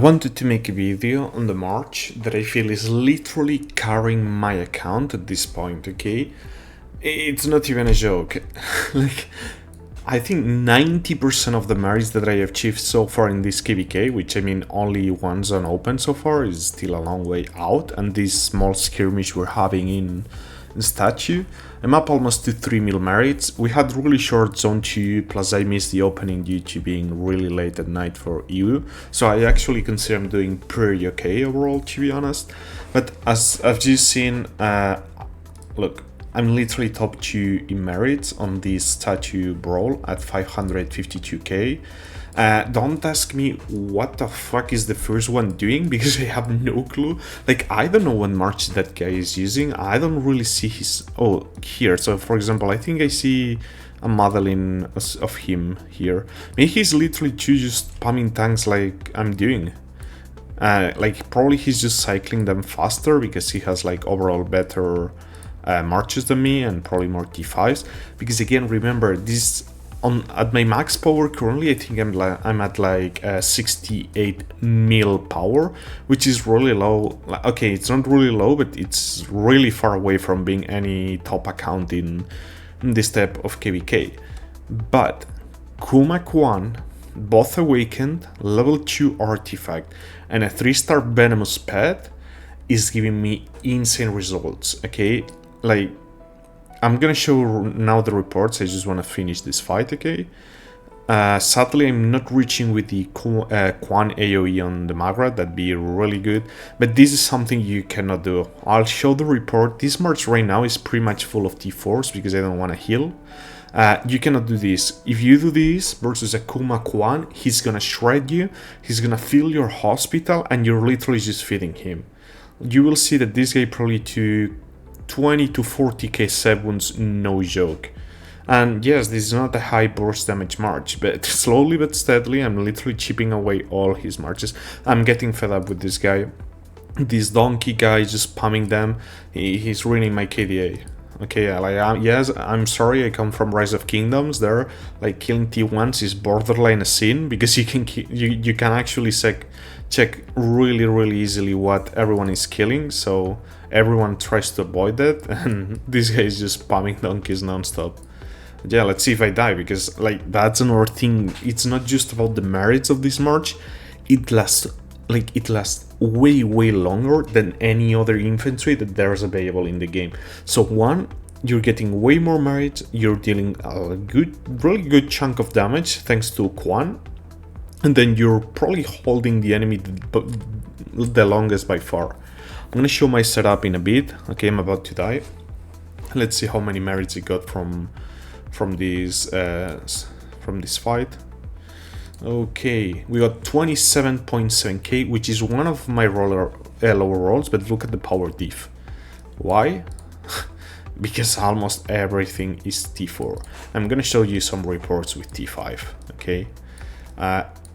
wanted to make a video on the March that I feel is literally carrying my account at this point, okay? It's not even a joke. Like, I think 90% of the merits that I have achieved so far in this KVK, which I mean only one's on open so far, is still a long way out, and this small skirmish we're having in statue, I'm up almost to 3 mil merits. We had really short zone 2, plus I missed the opening due to being really late at night for EU, so I actually consider I'm doing pretty okay overall, to be honest. But as I've just seen, look, I'm literally top 2 in merits on this statue brawl at 552k. Don't ask me what the fuck is the first one doing, because I have no clue. Like, I don't know what march that guy is using. I don't really see his... Oh, here. So, for example, I think I see a modeling of him here. Maybe he's literally just spamming tanks like I'm doing. Like, probably he's just cycling them faster because he has, like, overall better marches than me and probably more T5s. Because, again, remember, this... at my max power currently, I think I'm at like 68 mil power, which is really low. Okay, it's not really low, but it's really far away from being any top account in this type of KVK. But Kuma Kwan, both awakened, level 2 artifact, and a 3-star venomous pet is giving me insane results. Okay, like, I'm gonna show now the reports. I just want to finish this fight, okay? Sadly, I'm not reaching with the Quan AoE on the Magra. That'd be really good, but this is something you cannot do. I'll show the report. This march right now is pretty much full of T4s because I don't want to heal. You cannot do this. If you do this versus a Kuma Quan, he's gonna shred you, he's gonna fill your hospital, and you're literally just feeding him. You will see that this guy probably took 20 to 40k 7s, no joke. And yes, this is not a high burst damage march, but slowly but steadily I'm literally chipping away all his marches. I'm getting fed up with this guy. This donkey guy just spamming them. He's ruining my KDA. Okay, yes, I'm sorry, I come from Rise of Kingdoms. There, like, killing T1s is borderline a sin, because you can actually check really easily what everyone is killing, so everyone tries to avoid that, and this guy is just spamming donkeys non-stop. Yeah, let's see if I die, because, like, that's another thing. It's not just about the merits of this march. It lasts way longer than any other infantry that there's available in the game. So one, you're getting way more merits, you're dealing a really good chunk of damage thanks to Quan, and then you're probably holding the enemy the longest by far. I'm gonna show my setup in a bit. Okay, I'm about to die. Let's see how many merits I got from this fight. Okay, we got 27.7k, which is one of my lower rolls, but look at the power diff. Why? Because almost everything is T4. I'm gonna show you some reports with T5, okay?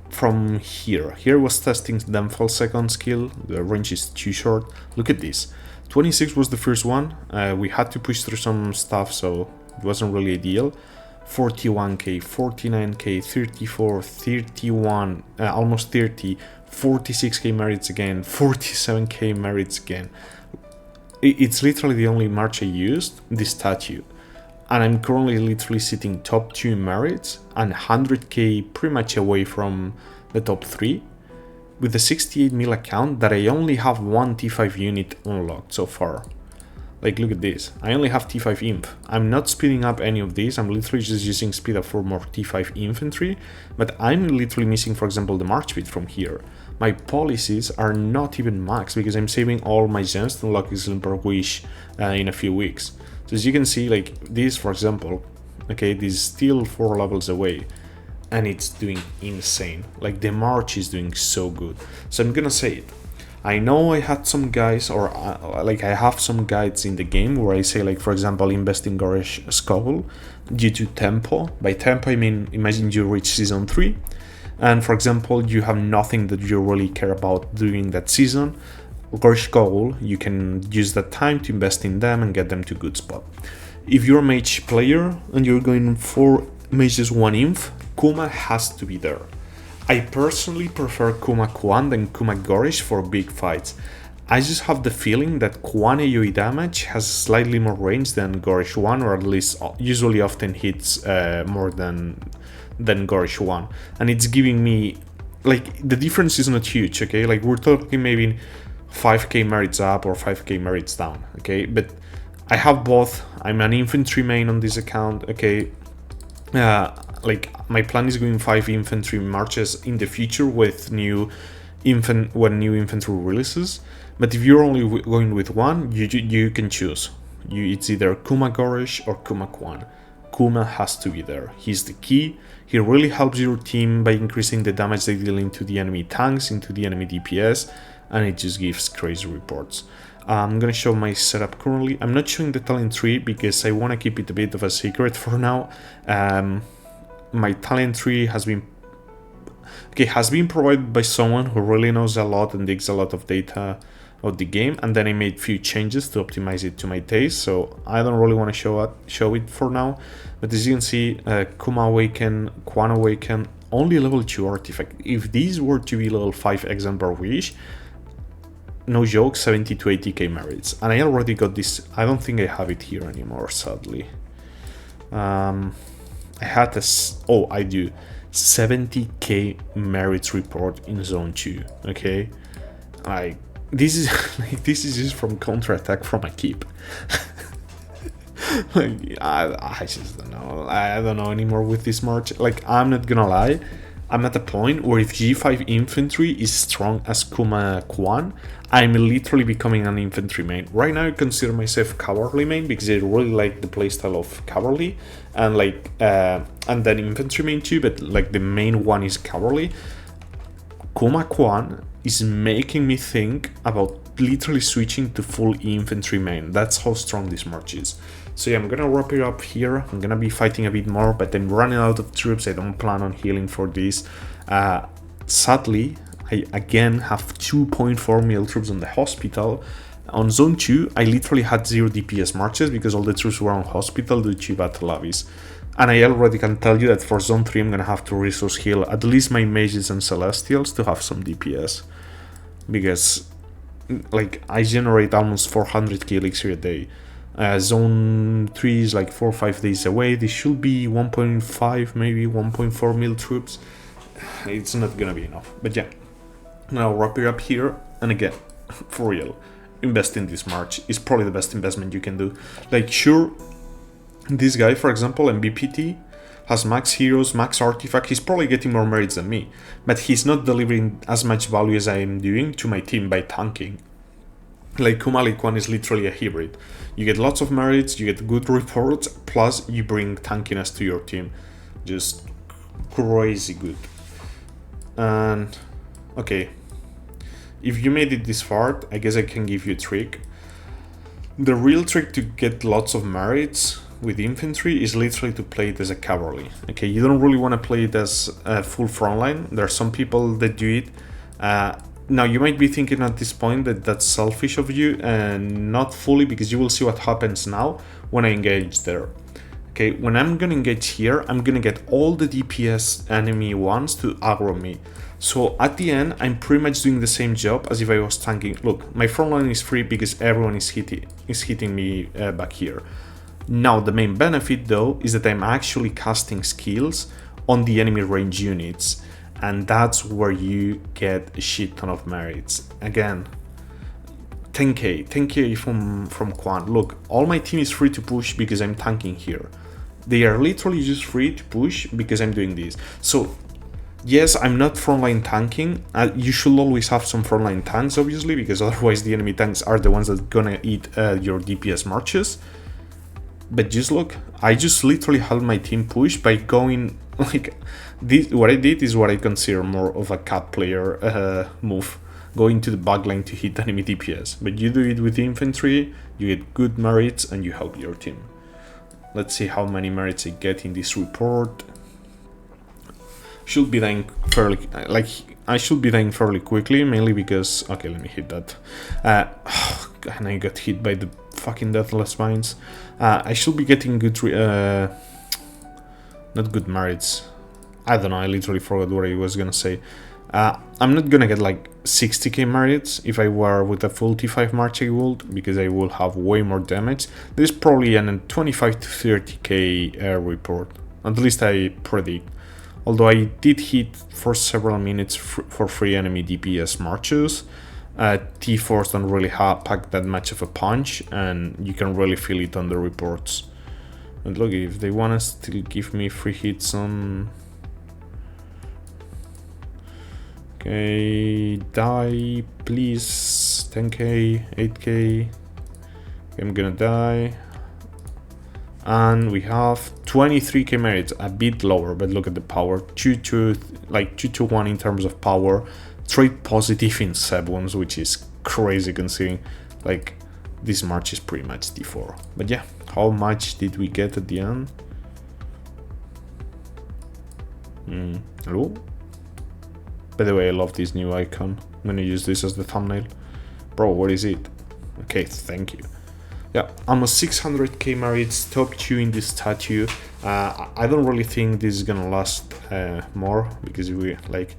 From here was testing Damfall second skill. The range is too short. Look at this. 26 was the first one. We had to push through some stuff, so it wasn't really ideal. 41k, 49k, 34, 31, almost 30, 46k merits again, 47k merits again. It's literally the only march I used, this statue. And I'm currently literally sitting top 2 merits and 100k pretty much away from the top 3. With a 68 mil account that I only have one T5 unit unlocked so far. Like, look at this. I only have T5 Imp. I'm not speeding up any of these. I'm literally just using speed up for more T5 infantry. But I'm literally missing, for example, the march speed from here. My policies are not even max because I'm saving all my gems to unlock Slumber Wish in a few weeks. So as you can see, like this, for example, okay, this is still 4 levels away. And it's doing insane. Like, the march is doing so good. So I'm gonna say it. I know I had some guys, or like I have some guides in the game where I say, like, for example, invest in Gorish Skull due to tempo. By tempo I mean, imagine you reach season 3 and, for example, you have nothing that you really care about during that season. Gorish Skull, you can use that time to invest in them and get them to good spot. If you're a mage player and you're going for mages 1 inf, Kuma has to be there. I personally prefer Kuma Kwan than Kuma Gorish for big fights. I just have the feeling that Kwan AoE damage has slightly more range than Gorish 1, or at least usually often hits more than Gorish 1. And it's giving me, like, the difference is not huge, okay? Like, we're talking maybe 5k merits up or 5k merits down, okay? But I have both. I'm an infantry main on this account, okay? Like, my plan is going 5 infantry marches in the future with new infantry releases. But if you're only going with one, you can choose. It's either Kuma Gorish or Kuma Kwan. Kuma has to be there. He's the key. He really helps your team by increasing the damage they deal into the enemy tanks, into the enemy DPS, and it just gives crazy reports. I'm gonna show my setup currently. I'm not showing the talent tree because I want to keep it a bit of a secret for now. My talent tree has been provided by someone who really knows a lot and digs a lot of data of the game, and then I made few changes to optimize it to my taste, so I don't really want to show it for now. But as you can see, Kuma Awaken, Kwan Awaken, only level 2 artifact. If these were to be level 5 Exemplar Wish, no joke, 70 to 80k merits. And I already got this. I don't think I have it here anymore, sadly. I had this. Oh, I do. 70k merits report in zone 2. Okay, this is just from counterattack from a keep. Like, I just don't know. I don't know anymore with this march. Like, I'm not gonna lie, I'm at a point where if G5 infantry is strong as Kuma Kwan, I'm literally becoming an infantry main. Right now I consider myself cavalry main because I really like the playstyle of cavalry, and and then infantry main too, but like the main one is cavalry. Kuma Kwan is making me think about literally switching to full infantry main. That's how strong this march is. So yeah, I'm gonna wrap it up here. I'm gonna be fighting a bit more, but I'm running out of troops. I don't plan on healing for this. Sadly, I again have 2.4 mil troops on the hospital. On zone 2, I literally had 0 DPS marches because all the troops were on hospital due to battle lobbies. And I already can tell you that for zone 3, I'm gonna have to resource heal at least my mages and celestials to have some DPS. Because, like, I generate almost 400k elixir a day. Zone 3 is like 4 or 5 days away. This should be 1.5, maybe 1.4 mil troops. It's not gonna be enough. But yeah, now wrap it up here. And again, for real, invest in this march is probably the best investment you can do. Like, sure, this guy, for example, MBPT, has max heroes, max artifact. He's probably getting more merits than me, but he's not delivering as much value as I am doing to my team by tanking. Like, Kuma Kwan is literally a hybrid. You get lots of merits, you get good reports, plus you bring tankiness to your team. Just crazy good. And okay, if you made it this far, I guess I can give you a trick. The real trick to get lots of merits with infantry is literally to play it as a cavalry. Okay, you don't really want to play it as a full frontline. There are some people that do it. Now, you might be thinking at this point that that's selfish of you, and not fully, because you will see what happens now when I engage there. Okay, when I'm gonna engage here, I'm gonna get all the DPS enemy ones to aggro me. So at the end, I'm pretty much doing the same job as if I was tanking. Look, my front line is free because everyone is hitting me back here. Now, the main benefit though is that I'm actually casting skills on the enemy range units. And that's where you get a shit ton of merits. Again, 10k from Kwan. Look, all my team is free to push because I'm tanking here. They are literally just free to push because I'm doing this. So, yes, I'm not frontline tanking. You should always have some frontline tanks, obviously, because otherwise the enemy tanks are the ones that are gonna eat your DPS marches. But just look, I just literally helped my team push by going, like, this. What I did is what I consider more of a cat player move, going to the backline to hit enemy DPS. But you do it with infantry, you get good merits, and you help your team. Let's see how many merits I get in this report. Should be dying fairly, I should be dying fairly quickly, mainly because, okay, let me hit that. And I got hit by the fucking Deathless Mines. I should be getting good, not good merits. I don't know, I literally forgot what I was gonna say. I'm not gonna get like 60k merits if I were with a full T5 March I would, because I will have way more damage. There's probably an 25 to 30k air report, at least I predict. Although I did hit for several minutes for free enemy DPS marches, T4s don't really pack that much of a punch, and you can really feel it on the reports. And look, if they want to still give me free hits on... Okay, die, please. 10k, 8k. I'm gonna die. And we have 23k merits, a bit lower, but look at the power. 2 to 1 in terms of power. Trade positive in sub ones, which is crazy considering like this March is pretty much D4. But yeah, how much did we get at the end? Hello? By the way, I love this new icon. I'm gonna use this as the thumbnail. Bro, what is it? Okay, thank you. Yeah, almost 600k merits, top 2 in this statue. I don't really think this is gonna last more, because we like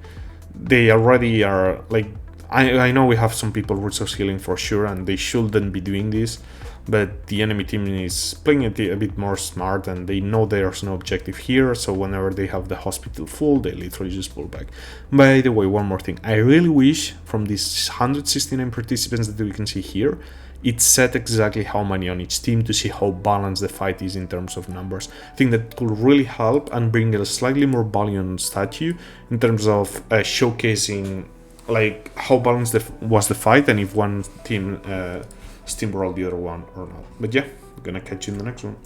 they already are like I know we have some people resource healing for sure, and they shouldn't be doing this, but the enemy team is playing it a bit more smart, and they know there's no objective here, so whenever they have the hospital full, they literally just pull back. By the way, one more thing, I really wish from these 169 participants that we can see here, it set exactly how many on each team to see how balanced the fight is in terms of numbers. I think that could really help and bring a slightly more valiant statue in terms of showcasing like how balanced was the fight, and if one team steamrolled the other one or not. But yeah, I'm gonna catch you in the next one.